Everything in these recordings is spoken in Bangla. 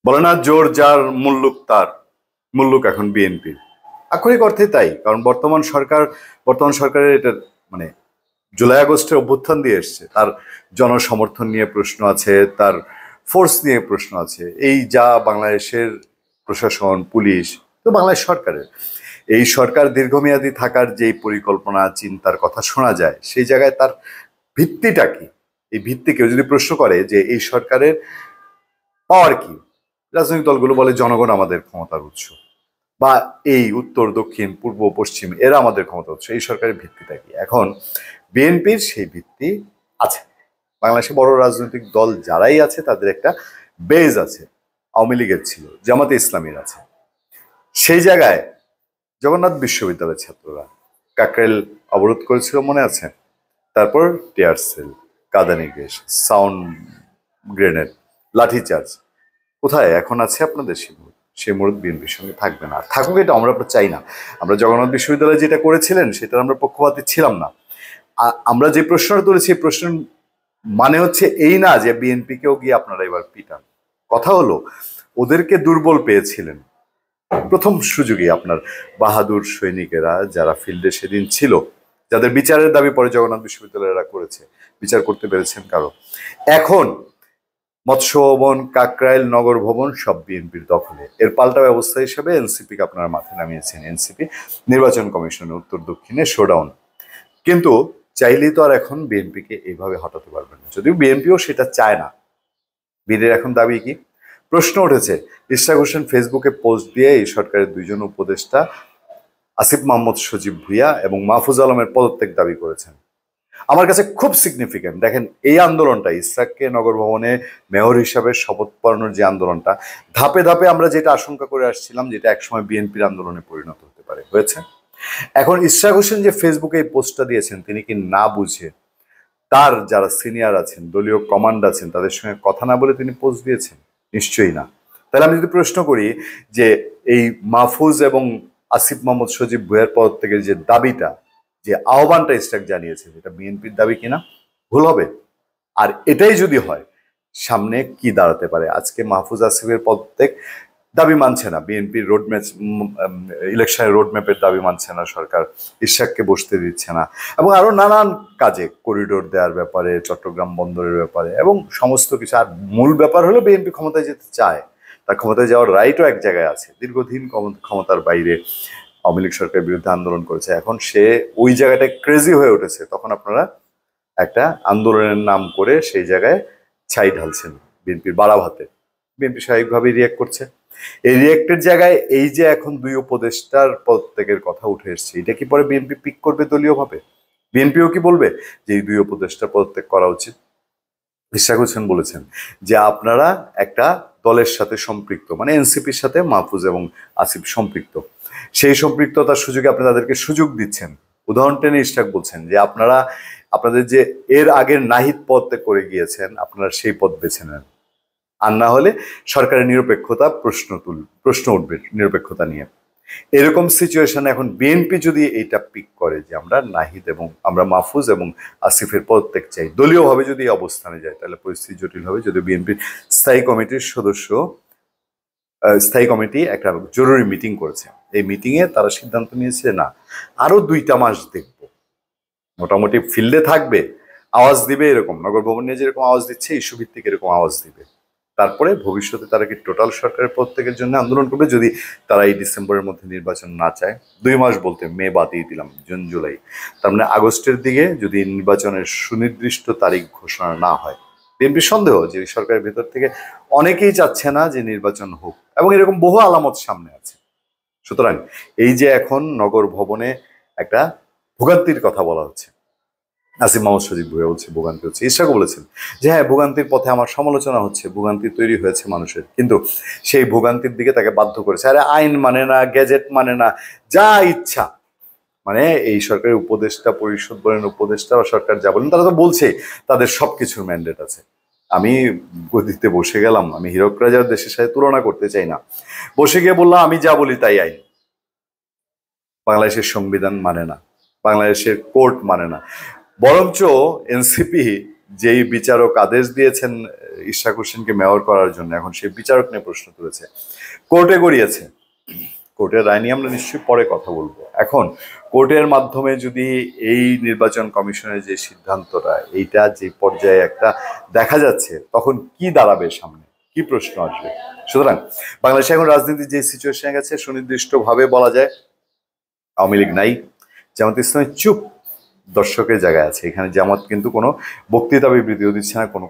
বলে না, জোর যার মুল্লুক তার। মুল্লুক এখন বিএনপির, আক্ষরিক অর্থে তাই। কারণ বর্তমান সরকারের এটা মানে জুলাই আগস্টের অভ্যুত্থান দিয়ে এসছে, তার জনসমর্থন নিয়ে প্রশ্ন আছে, তার ফোর্স নিয়ে প্রশ্ন আছে। এই যা বাংলাদেশের প্রশাসন, পুলিশ, তো বাংলাদেশ সরকারের এই সরকার দীর্ঘমেয়াদী থাকার যে পরিকল্পনা চিন্তার কথা শোনা যায়, সেই জায়গায় তার ভিত্তিটা কি? এই ভিত্তি কেউ যদি প্রশ্ন করে যে এই সরকারের পাওয়ার কি, রাজনৈতিক দলগুলো বলে জনগণ আমাদের ক্ষমতার উৎস, বা এই উত্তর দক্ষিণ পূর্ব পশ্চিম এরা আমাদের ক্ষমতা উৎস। এই সরকারের ভিত্তিটা কি? এখন বিএনপির সেই ভিত্তি আছে। বাংলাদেশে বড় রাজনৈতিক দল যারাই আছে তাদের একটা বেজ আছে। আওয়ামী লীগের ছিল, জামাতে ইসলামীর আছে। সেই জায়গায় জগন্নাথ বিশ্ববিদ্যালয়ের ছাত্ররা কাকরাইল অবরোধ করেছিল, মনে আছে? তারপর টিয়ার সেল, কাঁদানে গ্যাস, সাউন্ড গ্রেনেড, লাঠিচার্জ কোথায় এখন আছে আপনাদের? সেই মুহূর্ত বিএনপির সঙ্গে থাকবে না। আর থাকুক, এটা আমরা চাই না। আমরা জগন্নাথ বিশ্ববিদ্যালয়ে যেটা করেছিলেন সেটার আমরা পক্ষপাতী ছিলাম না। আমরা যে প্রশ্নটা তুলেছি, প্রশ্ন মানে হচ্ছে এই না যে বিএনপিকেও গিয়ে আপনারা এবার পিটান। কথা হলো, ওদেরকে দুর্বল পেয়েছিলেন প্রথম সুযোগে। আপনার বাহাদুর সৈনিকেরা যারা ফিল্ডে সেদিন ছিল, যাদের বিচারের দাবি পরে জগন্নাথ বিশ্ববিদ্যালয়েরা করেছে, বিচার করতে পেরেছেন কারো? এখন মৎস্য ভবন, কাকরাইল, নগর ভবন সব বিএনপির দখলে। এর পাল্টা ব্যবস্থা হিসেবে এনসিপিকে আপনারা মাথায় নামিয়েছেন। এনসিপি নির্বাচন কমিশনের উত্তর দক্ষিণে শোডাউন। কিন্তু চাইলেই তো আর এখন বিএনপিকে এইভাবে হটাতে পারবেন না, যদিও বিএনপিও সেটা চায় না। বিএনপির এখন দাবি কি? প্রশ্ন উঠেছে, ইশরাক হোসেন ফেসবুকে পোস্ট দিয়ে এই সরকারের দুইজন উপদেষ্টা আসিফ মাহমুদ সজীব ভুইয়া এবং মাহফুজ আলমের পদত্যাগ দাবি করেছেন। আমার কাছে খুব সিগনিফিক্যান্ট। দেখেন, এই আন্দোলনটা, ইসরাককে নগর ভবনে মেয়র হিসাবে শপথ পড়ানোর যে আন্দোলনটা, ধাপে ধাপে আমরা যেটা আশঙ্কা করে আসছিলাম যেটা একসময় বিএনপির আন্দোলনে পরিণত হতে পারে, হয়েছে। এখন ইশরাক হোসেন যে ফেসবুকে এই পোস্টটা দিয়েছেন, তিনি কি না বুঝে তার যারা সিনিয়র আছেন, দলীয় কমান্ড আছেন, তাদের সঙ্গে কথা না বলে তিনি পোস্ট দিয়েছেন? নিশ্চয়ই না। তাহলে আমি যদি প্রশ্ন করি যে এই মাহফুজ এবং আসিফ মাহমুদ সজীব ভুইয়ার পদত্যাগের যে দাবিটা, যে আহ্বানটা ইশরাক জানিয়েছে, এটা বিএনপির দাবি কিনা? ভুল হবে। আর এটাই যদি হয়, সামনে কি দাঁড়াতে পারে? আজকে মাহফুজ আসিফের পদত্যাগ দাবি মানছে না বিএনপির, রোডম্যাপ ইলেকশনের রোডম্যাপের দাবি মানছে না সরকার, ইশরাককে বসতে দিচ্ছে না, এবং আরো নানান কাজে, করিডোর দেওয়ার ব্যাপারে, চট্টগ্রাম বন্দরের ব্যাপারে, এবং সমস্ত কিছু। আর মূল ব্যাপার হলো বিএনপি ক্ষমতায় যেতে চায়, তার ক্ষমতায় যাওয়ার রাইটও এক জায়গায় আছে। দীর্ঘদিন ক্ষমতার বাইরে আওয়ামী লীগ সরকারের বিরুদ্ধে আন্দোলন করেছে, এখন সে ওই জায়গাটায় ক্রেজি হয়ে উঠেছে। তখন আপনারা একটা আন্দোলনের নাম করে সেই জায়গায় ছাই ঢালছেন বিএনপির বাড়া ভাতে। বিএনপি স্বাভাবিকভাবেই রিয়াক্ট করছে। এই রিয়েক্টের জায়গায় এই যে এখন দুই উপদেষ্টার পদত্যাগের কথা উঠে এসছে, এটা কি পরে বিএনপি পিক করবে দলীয়ভাবে? বিএনপিও কি বলবে যে এই দুই উপদেষ্টার পদত্যাগ করা উচিত? ইশরাক হোসেন বলেছেন যে আপনারা একটা দলের সাথে সম্পৃক্ত, মানে এনসিপির সাথে মাহফুজ এবং আসিফ সম্পৃক্ত, সেই সম্পৃক্ততার সুযোগে আপনি তাদেরকে সুযোগ দিচ্ছেন। উদাহরণ টেনে ইশরাক বলছেন যে আপনারা আপনাদের যে এর আগের নাহিদ পদ করে গিয়েছেন, আপনারা সেই পদ বেছে নেন। আর না হলে সরকারের নিরপেক্ষতা প্রশ্ন উঠবে নিরপেক্ষতা নিয়ে। এরকম সিচুয়েশনে এখন বিএনপি যদি এইটা পিক করে যে আমরা নাহিদ এবং আমরা মাহফুজ এবং আসিফের পদত্যাগ চাই, দলীয়ভাবে যদি এই অবস্থানে যায়, তাহলে পরিস্থিতি জটিল হবে। যদি বিএনপির স্থায়ী কমিটি একটা জরুরি মিটিং করেছে, এই মিটিংয়ে তারা সিদ্ধান্ত নিয়েছে না, আরো 2টা মাস দেখব, মোটামুটি ফিল্ডে থাকবে, আওয়াজ দিবে, এরকম নগর ভবন নিয়ে যেরকম আওয়াজ দিচ্ছে, ইস্যু ভিত্তিক এরকম আওয়াজ দিবে। তারপরে ভবিষ্যতে তারা কি টোটাল সরকারের প্রত্যেকের জন্য আন্দোলন করবে, যদি তারা এই ডিসেম্বরের মধ্যে নির্বাচন না চায়? 2 মাস বলতে মে বাদ দিয়ে দিলাম, জুন জুলাই, তার মানে আগস্টের দিকে যদি নির্বাচনের সুনির্দিষ্ট তারিখ ঘোষণা না হয়, বিএনপির সন্দেহ যে সরকারের ভেতর থেকে অনেকেই চাচ্ছে না যে নির্বাচন হোক, এবং এরকম বহু আলামত সামনে আছে। সুতরাং এই যে এখন নগর ভবনে একটা ভোগান্তির কথা বলা হচ্ছে, আসিফ মাহমুদ সজীব ভুইয়া বলছে ভোগান্তি হচ্ছে, ইশরাকও বলেছেন যে হ্যাঁ, ভোগান্তির পথে আমার সমালোচনা হচ্ছে, ভোগান্তি তৈরি হয়েছে মানুষের, কিন্তু সেই ভোগান্তির দিকে তাকে বাধ্য করেছে। আরে আইন মানে না, গ্যাজেট মানে না, যা ইচ্ছা, মানে এই সরকারের উপদেষ্টা পরিষদ বলেন, উপদেষ্টা বা সরকার যা বলেন, তারা তো বলছে তাদের সবকিছুর ম্যান্ডেট আছে। আমি গদিতে বসে গেলাম, আমি হীরক রাজার দেশের সাথে তুলনা করতে চাই না, বসে গিয়ে বললাম আমি যা বলি তাই আইন। বাংলাদেশের সংবিধান মানে না, বাংলাদেশের কোর্ট মানে না, বরঞ্চ এনসিপি যেই বিচারক আদেশ দিয়েছেন ইশরাক হোসেনকে মেয়র করার জন্য, এখন সেই বিচারক নিয়ে প্রশ্ন তুলেছে, কোর্টে গড়িয়েছে। কোর্টের রায় নিয়ে আমরা নিশ্চয়ই পরে কথা বলবো। এখন কোর্টের মাধ্যমে যদি এই নির্বাচন কমিশনের যে সিদ্ধান্তটা, এইটা যে পর্যায়ে একটা দেখা যাচ্ছে, তখন কি দাঁড়াবে সামনে, কি প্রশ্ন আসবে? সুতরাং বাংলাদেশে এখন রাজনীতি যে সিচুয়েশনে গেছে, সুনির্দিষ্টভাবে বলা যায় আওয়ামী লীগ নাই, জামাত ইসলামী চুপ দর্শকের জায়গায় আছে। এখানে জামাত কিন্তু কোনো বক্তৃতা বিবৃতিও দিচ্ছে না, কোনো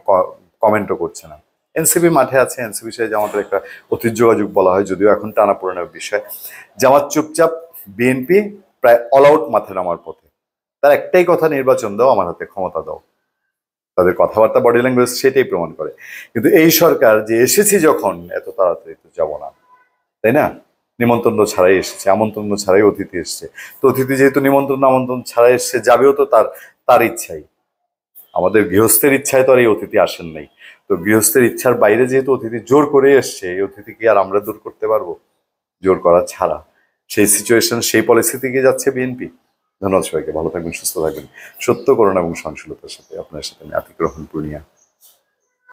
কমেন্টও করছে না। এনসিপি মাঠে আছে, এনসিপির সাথে জামাতের একটা অতীত যোগাযোগ বলা হয়, যদিও এখন টানাপোড়েনের বিষয়। জামাত চুপচাপ, বিএনপি প্রায় অল আউট মাঠে নামার পথে। তার একটাই কথা, নির্বাচন দাও, আমার হাতে ক্ষমতা দাও। তাদের কথাবার্তা, বডি ল্যাঙ্গুয়েজ সেটাই প্রমাণ করে। কিন্তু এই সরকার যে এসেছি যখন, এত তাড়াতাড়ি তো যাবো না, তাই না? নিমন্ত্রণ ছাড়াই এসেছে, আমন্ত্রণ ছাড়াই অতিথি এসছে। তো অতিথি যেহেতু নিমন্ত্রণ আমন্ত্রণ ছাড়াই এসছে, যাবেও তো তার তার ইচ্ছাই। আমাদের গৃহস্থের ইচ্ছায় তো আর এই অতিথি আসেন নাই। তো গৃহস্থের ইচ্ছার বাইরে যেহেতু অতিথি জোর করে এসছে, এই অতিথি কি আর আমরা দূর করতে পারবো জোর করা ছাড়া? সেই সিচুয়েশন, সেই পলিসি থেকে যাচ্ছে বিএনপি। ধন্যবাদ সবাইকে, ভালো থাকবেন, সুস্থ থাকবেন। সত্য, করুণা এবং সহনশীলতার সাথে আপনার সাথে আমি আতিক রহমান পূর্ণিয়া।